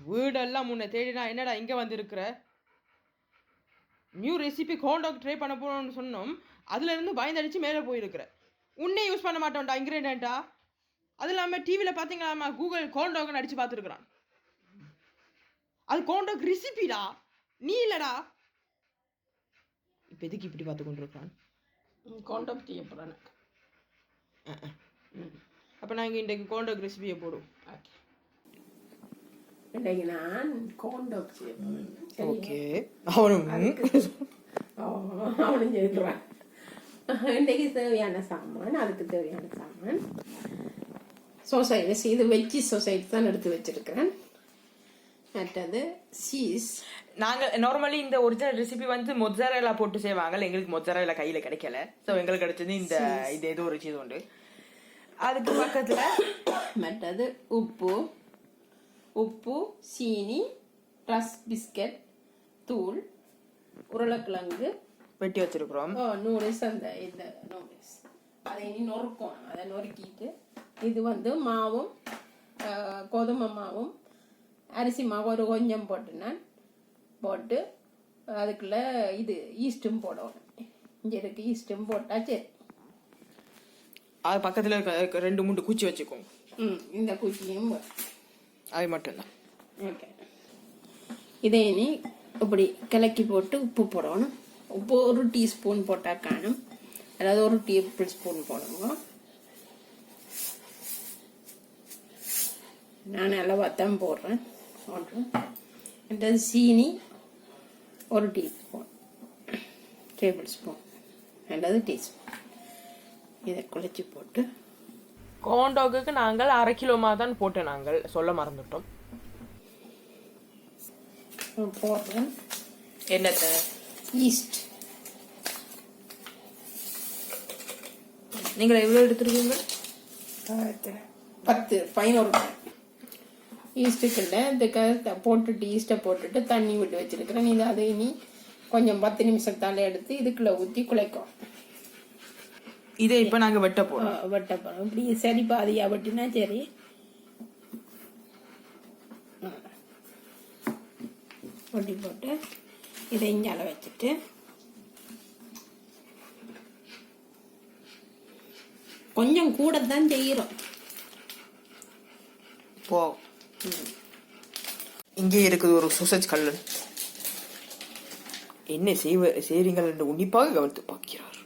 வீடெல்லாம் முன்ன தேடினா என்னடா இங்கே வந்துருக்குற? நியூ ரெசிபி கார்ன் ட்ரை பண்ண போகணும்னு சொன்னோம், அதுலேருந்து பயந்தடிச்சு மேலே போயிருக்கிற. உன்னே யூஸ் பண்ண மாட்டோம்டா இன்க்ரீடியண்ட்டா. அது இல்லாமல் டிவியில் பார்த்தீங்களாமா கூகுள் கார்ன் அடித்து பார்த்துருக்குறான். அது கார்ன் ரெசிபிடா, நீ இல்லைடா. இப்போ எதுக்கு இப்படி பார்த்து கொண்டு இருக்கிறான்? கார்ன் செய்ய போகிறேன். அப்போ நாங்கள் இன்றைக்கு கார்ன் ரெசிபியை போடுவோம். இன்றைக்கு நான் கார்ன் செய்ய போகிறேன். ஓகே, அவனும் செய்கிறான். இன்றைக்கு தேவையான சாமான், அதுக்கு தேவையான சாமான் சொசைட்டி, இது வெஜ்ஜி சொசைட்டி தான் எடுத்து வச்சிருக்கிறேன். மற்றது சீஸ். நாங்கள் நார்மலி இந்த ஒரிஜினல் ரெசிபி வந்து மொட்சரேலா போட்டு செய்வாங்க. எங்களுக்கு மொட்சரேலா கையில் கிடைக்கல. ஸோ எங்களுக்கு கிடைச்சது இந்த இது ஏதோ ஒரு சீஸ் உண்டு. அதுக்கு பக்கத்தில் மற்றது உப்பு, சீனி, ரஸ் பிஸ்கட் தூள், உருளைக்கிழங்கு வெட்டி வச்சிருக்கிறோம். நூடுல்ஸ், அந்த இந்த நூடுல்ஸ் அதை இனி நொறுக்கணும். அதை நொறுக்கிட்டு இது வந்து மாவும் கோதுமை மாவும் அரிசி மாவு ஒரு கொஞ்சம் போட்டு அதுக்குள்ள இது ஈஸ்டும் போடணும். இங்கே இருக்கு ஈஸ்டும் போட்டா சரி. அது பக்கத்தில் 2-3 குச்சி வச்சுக்கோங்க. இந்த குச்சியும் அது மட்டும்தான். ஓகே, இதை இனி இப்படி கிளக்கி போட்டு உப்பு போடணும். உப்பு 1 டீஸ்பூன் போட்டால் காணும், அதாவது 1 டேபிள் ஸ்பூன் போடுங்க. நான் அளவாக தான் போடுறேன். சீனி 1 டேபிள் ஸ்பூன் அல்லது டீஸ்பூன். இதை குழைச்சி போட்டு கார்ன் டாக்குக்கு நாங்கள் 1/2 கிலோமா தான் போட்டோம். நாங்கள் சொல்ல மறந்துட்டோம். போடுறேன். என்னத்தை? ஈஸ்ட். நீங்கள் எவ்வளோ எடுத்துருக்கீங்க? 10-11 ஈஸ்ட்டுக்குள்ள இந்த போட்டுட்டு ஈஸ்ட்டை போட்டுட்டு தண்ணி விட்டு வச்சிருக்கிறேன். இது அதை இனி கொஞ்சம் 10 நிமிஷத்தால எடுத்து இதுக்குள்ள ஊற்றி குழைக்கும். இதை இப்போ நாங்கள் வெட்ட போகிறோம். இப்படி சரி பாதியா வெட்டினா சரி. ஒட்டி போட்டு இதை இஞ்சால வச்சுட்டு கொஞ்சம் கூட தான் செய்கிறோம். போ, இங்கே இருக்குது ஒரு சொசேஜ் கல்லன். என்ன செய்றீங்கள் என்று உன்னிப்பாக கவனித்து பார்க்கிறார்.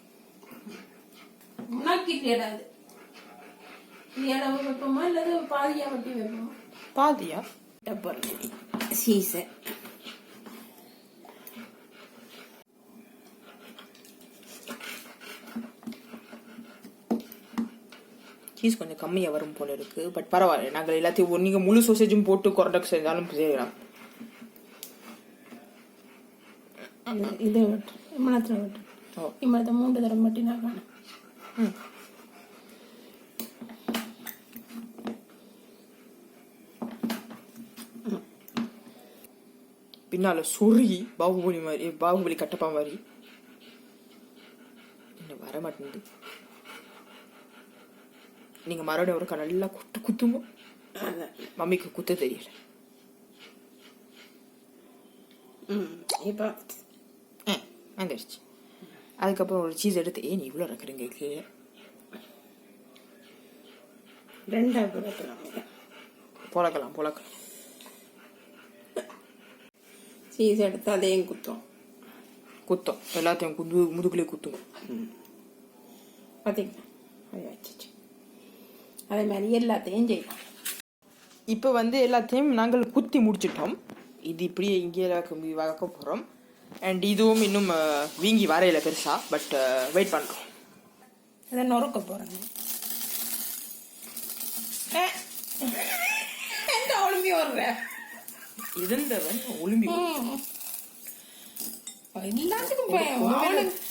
முன்னாக்கிட்டாது இடம் வைப்போமா இல்லது பாதியா வட்டி வைப்போமா? பாதியா சீசை சீஸ் கொஞ்சம் கம்மியாக வரும் போல இருக்கு. பட் பரவாயில்ல, நாங்கள் எல்லாத்தையும் நீங்கள் முழு சோசேஜும் போட்டு கொரடக் செஞ்சாலும் செய்யலாம். இது விட்டு இம்மனத்தில் விட்டு இம்மனத்தை 3 தரம் மட்டும் நான் காணும். பின்னால சொருகி பாகுபலி கட்டப்பா மாதிரி இன்னும் வர மாட்டேங்குது. நீங்க மறுபடியும் ஒரு நல்லா குத்துங்க. மம்மிக்கு குத்த தெரியல. இப்போ வந்துடுச்சு. அதுக்கப்புறம் ஒரு சீஸ் எடுத்து ஏன் இவ்வளோ இருக்கிறீங்க கீழே? 2 பொழக்கலாம். சீஸ் எடுத்து அதையும் குத்தம் எல்லாத்தையும் முதுகுலே குத்துங்க. பார்த்தீங்களா? அதே மாதிரி எல்லாத்தையும் செய்யலாம். இப்போ வந்து எல்லாத்தையும் நாங்கள் குத்தி முடிச்சிட்டோம். இது இப்படியே இங்கே வளர்க்க போகிறோம். அண்ட் இதுவும் இன்னும் வீங்கி வரையில பெருசா. பட் வெயிட் பண்ணுறோம். அதை நொறுக்க போகிறேங்க. ஒளிம்பி வர்ற இருந்தவன் ஒளிம்பி எல்லாத்துக்கும்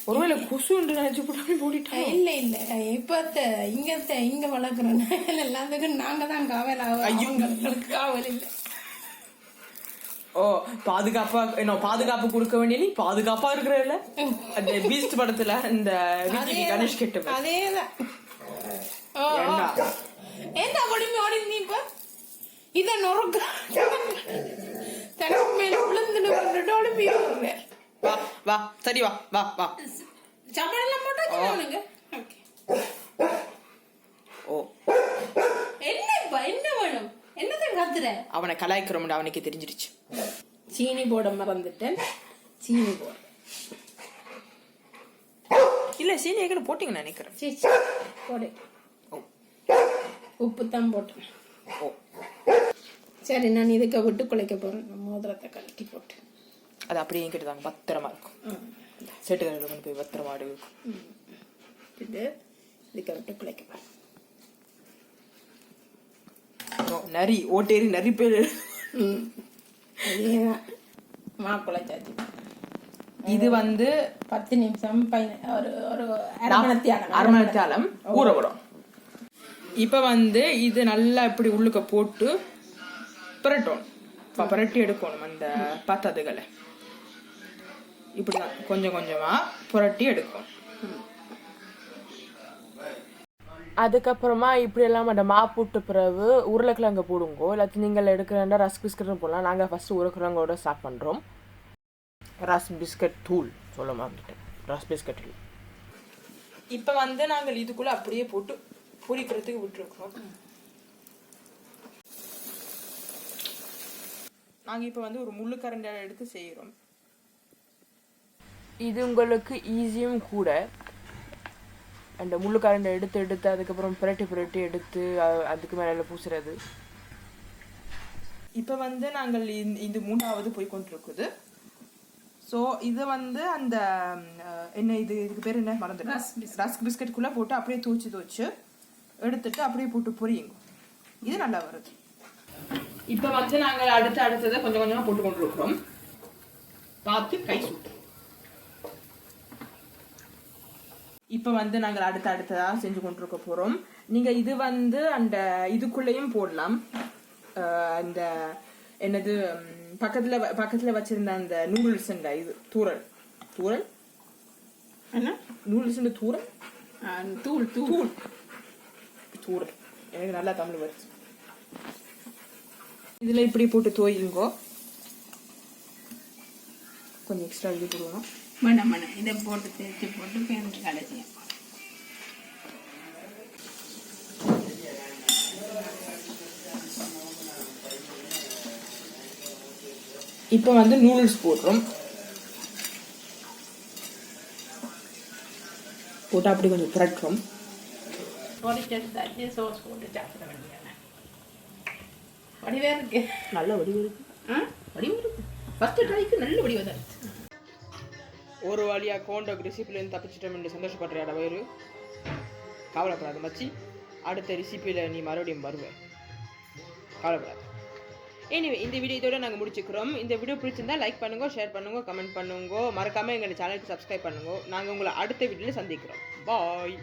ஒருவேளை கொசு நினைச்சு போட்டுட்டான். இல்ல இப்ப இங்க வளர்க்குறோம். எல்லாத்துக்கும் நாங்க தான் காவல். அவங்களுக்கு காவல் இல்லை. ஓ, பாதுகாப்பு கொடுக்க வேண்டிய நீ பாதுகாப்பா இருக்கிற அந்த பீஸ்ட் படத்துல இந்த கணேஷ் கெட்ட அதேதான். என்ன ஒளிம்பி ஓடி நீ இப்ப இத நொறுக்க உண்மையில விழுந்துன்னு ஒளிம்பி விடுறேன். வா வா சரி வா வா வா. சாப்பாடெல்லாம் போட்டாங்க. ஓகே. ஓ என்ன வேணும்? என்னதான் கத்துற? அவனை கலாய்க்கிறோம்டா, அவனுக்கு தெரிஞ்சிருச்சு. சீனி போட மறந்துட்டேன். சீனி போட இல்ல சீனி ஏற்கனவே போட்டீங்கன்னு நினைக்கிறேன். சரி போடு. உப்பு தான் போட்டேன். ஓ சரி, நான் இதுக்கு விட்டு குழைக்க போறேன். மோதிரத்தை கலட்டி போட்டு அது அப்படியே என்கிட்ட தாங்க பத்திரமா இருக்கும். செட்டுக்கடையில் கொண்டு போய் பத்திரமா இருக்கும். இது இதுக்கு விட்டு குழைக்க போறேன். நரி ஓட்டேரி நரி பேரு. மா குழைச்சாச்சு. இது வந்து 10 நிமிஷம் ஒரு அரை மணி நேரம் ஊற விடும். இப்ப வந்து இது நல்லா இப்படி உள்ளுக்க போட்டு புரட்டணும். புரட்டி எடுக்கணும் அந்த பத்ததுகளை. இப்படிதான் கொஞ்சம் கொஞ்சமா புரட்டி எடுக்கணும். அதுக்கப்புறமா இப்படி எல்லாம் அந்த மா போட்ட பிறகு உருளைக்கிழங்கு போடுங்கோ. இல்லாட்டி நீங்கள் எடுக்கிறா ரஸ்க் பிஸ்கட்டும் போடலாம். நாங்கள் ஃபர்ஸ்ட் உருளைக்கிழங்கோட ஸ்டார்ட் பண்ணுறோம். ரஸ் பிஸ்கட் தூள் சொல்ல மாட்டேன், ரஸ் பிஸ்கட் தூள். இப்போ வந்து நாங்கள் இதுக்குள்ளே அப்படியே போட்டு பொரிக்கிறதுக்கு விட்டுருக்கோம். நாங்கள் இப்போ வந்து ஒரு முள்ளுக்கரண்டை எடுத்து செய்கிறோம். இது உங்களுக்கு ஈஸியும் கூட. அந்த முள்ளுக்கரண்டை எடுத்து அதுக்கப்புறம் புரட்டி எடுத்து அதுக்கு மேலே பூசுறது. இப்போ வந்து நாங்கள் இந்த 3வது போய் கொண்டிருக்குது. ஸோ இது வந்து அந்த என்ன இதுக்கு பேர் என்ன மறந்துடும், ரஸ்க் பிஸ்கட்டுக்குள்ளே போட்டு அப்படியே தூச்சு எடுத்துட்டு அப்படியே போட்டு பொரியுங்க. இது நல்லா வருது. இப்போ வந்து நாங்கள் அடுத்ததை கொஞ்சம் கொஞ்சமாக போட்டு கொண்டிருக்கிறோம். பார்த்து கை சுட்டு. இப்போ வந்து நாங்கள் அடுத்ததாக செஞ்சு கொண்டிருக்க போகிறோம். நீங்கள் இது வந்து அந்த இதுக்குள்ளேயும் போடலாம். அந்த என்னது பக்கத்தில் வச்சிருந்த அந்த நூடுல்ஸ் இது தூரல் என்ன நூடுல்ஸ் தூரல் தூள் தூள் தூரல் எனக்கு நல்லா தமிழ் வருது. இதில் இப்படி போட்டு தோயுங்கோ. கொஞ்சம் எக்ஸ்ட்ரா இது போடுவோம். மண்ண இதை போட்டு தேய்ச்சி போட்டு பேருந்து கடைசியா. இப்போ வந்து நூடுல்ஸ் போடுறோம். போட்டு அப்படி கொஞ்சம் புரட்டுறோம். சோஸ் போட்டு சாப்பிட வேண்டியது. வடிவே இருக்கு, நல்ல வடிவு இருக்கு. வடிவு இருக்கு. ஃபர்ஸ்ட் ட்ரைக்கு நல்ல வடிவாக தான் இருக்கு. ஒரு வழியாக கோண்டோக்கு ரெசிபிலேருந்து தப்பிச்சிட்டோம் என்று சந்தோஷப்படுற வயிறு. கவலைப்படாத மச்சி, அடுத்த ரெசிபியில் நீ மறுபடியும் வருவேன், கவலைப்படாத. எனிவே இந்த வீடியோ இதோட நாங்கள் முடிச்சுக்கிறோம். இந்த வீடியோ பிடிச்சிருந்தா லைக் பண்ணுங்க, ஷேர் பண்ணுங்க, கமெண்ட் பண்ணுங்க. மறக்காமல் எங்கள் சேனலுக்கு சப்ஸ்கிரைப் பண்ணுங்க. நாங்கள் உங்களை அடுத்த வீடியோவில் சந்திக்கிறோம். பாய்.